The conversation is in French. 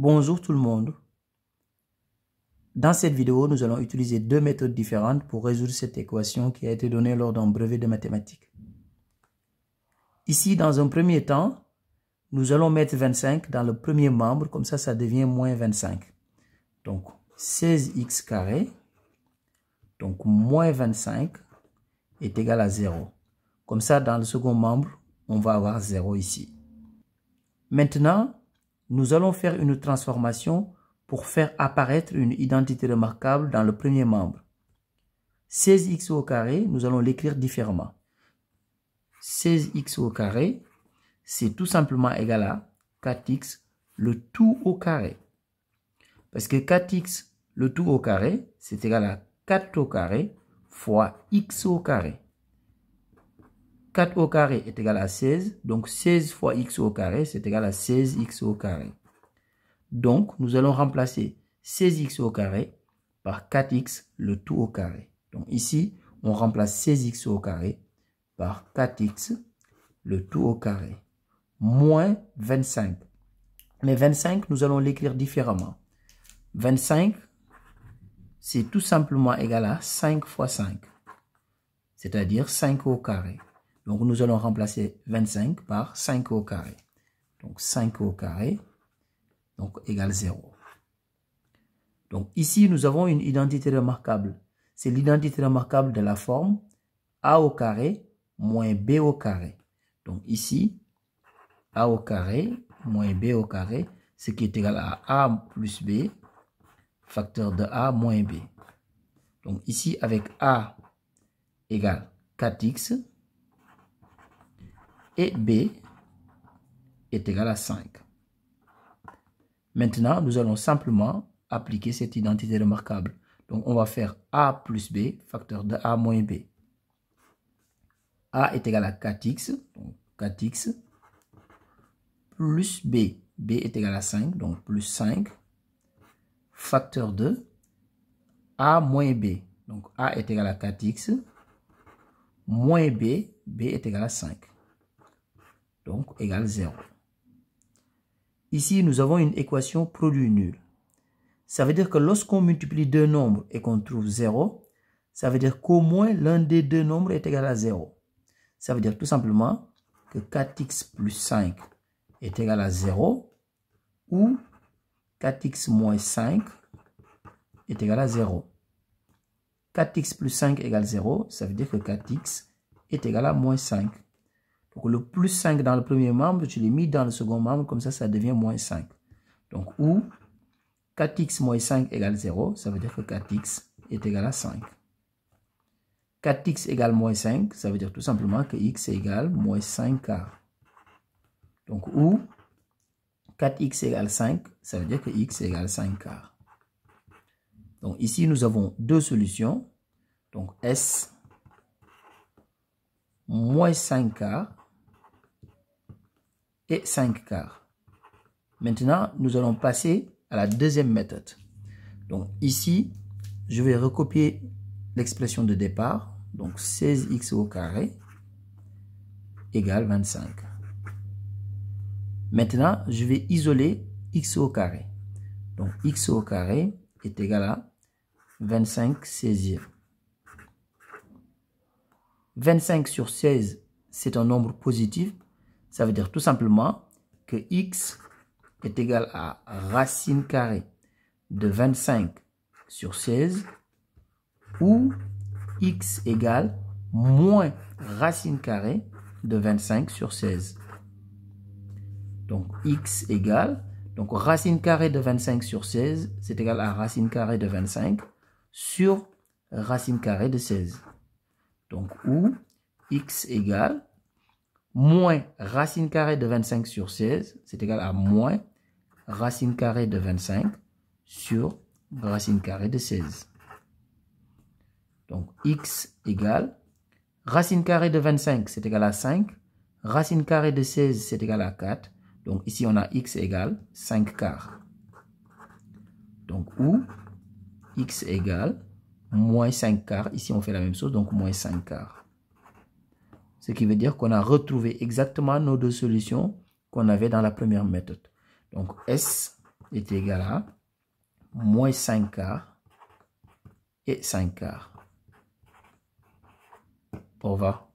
Bonjour tout le monde. Dans cette vidéo, nous allons utiliser deux méthodes différentes pour résoudre cette équation qui a été donnée lors d'un brevet de mathématiques. Ici, dans un premier temps, nous allons mettre 25 dans le premier membre, comme ça devient moins 25. Donc, 16x carré, donc moins 25 est égal à 0. Comme ça, dans le second membre, on va avoir 0 ici. Maintenant, nous allons faire une transformation pour faire apparaître une identité remarquable dans le premier membre. 16x au carré, nous allons l'écrire différemment. 16x au carré, c'est tout simplement égal à 4x le tout au carré. Parce que 4x le tout au carré, c'est égal à 4 au carré fois x au carré. 4 au carré est égal à 16, donc 16 fois x au carré, c'est égal à 16x au carré. Donc, nous allons remplacer 16x au carré par 4x le tout au carré. Donc ici, on remplace 16x au carré par 4x le tout au carré. Moins 25. Mais 25, nous allons l'écrire différemment. 25, c'est tout simplement égal à 5 fois 5. C'est-à-dire 5 au carré. Donc, nous allons remplacer 25 par 5 au carré. Donc, 5 au carré, donc égale 0. Donc, ici, nous avons une identité remarquable. C'est l'identité remarquable de la forme a au carré moins b au carré. Donc, ici, a au carré moins b au carré, ce qui est égal à a plus b, facteur de a moins b. Donc, ici, avec a égale 4x, et b est égal à 5. Maintenant, nous allons simplement appliquer cette identité remarquable. Donc, on va faire a plus b, facteur de a moins b. A est égal à 4x, donc 4x, plus b. B est égal à 5, donc plus 5, facteur de a moins b. Donc, a est égal à 4x, moins b, b est égal à 5. Donc, égale 0. Ici, nous avons une équation produit nul. Ça veut dire que lorsqu'on multiplie deux nombres et qu'on trouve 0, ça veut dire qu'au moins l'un des deux nombres est égal à 0. Ça veut dire tout simplement que 4x plus 5 est égal à 0 ou 4x moins 5 est égal à 0. 4x plus 5 égale 0, ça veut dire que 4x est égal à moins 5. Donc, le plus 5 dans le premier membre, je l'ai mis dans le second membre, comme ça devient moins 5. Donc, ou 4x moins 5 égale 0, ça veut dire que 4x est égal à 5. 4x égale moins 5, ça veut dire tout simplement que x égale moins 5 quarts. Donc, ou 4x égale 5, ça veut dire que x égale 5 quarts. Donc, ici, nous avons deux solutions. Donc, S moins 5 quarts et 5 quarts. Maintenant, nous allons passer à la deuxième méthode. Donc ici, je vais recopier l'expression de départ. Donc 16x au carré égale 25. Maintenant, je vais isoler x au carré. Donc x au carré est égal à 25 16e. 25 sur 16, c'est un nombre positif. Ça veut dire tout simplement que x est égal à racine carrée de 25 sur 16 ou x égale moins racine carrée de 25 sur 16. Donc x égale, donc racine carrée de 25 sur 16, c'est égal à racine carrée de 25 sur racine carrée de 16. Donc ou x égale moins racine carrée de 25 sur 16, c'est égal à moins racine carrée de 25 sur racine carrée de 16. Donc, x égale racine carrée de 25, c'est égal à 5. Racine carrée de 16, c'est égal à 4. Donc, ici, on a x égale 5 quarts. Donc, ou x égale moins 5 quarts. Ici, on fait la même chose, donc moins 5 quarts. Ce qui veut dire qu'on a retrouvé exactement nos deux solutions qu'on avait dans la première méthode. Donc, S est égal à moins 5 quarts et 5 quarts. Au revoir.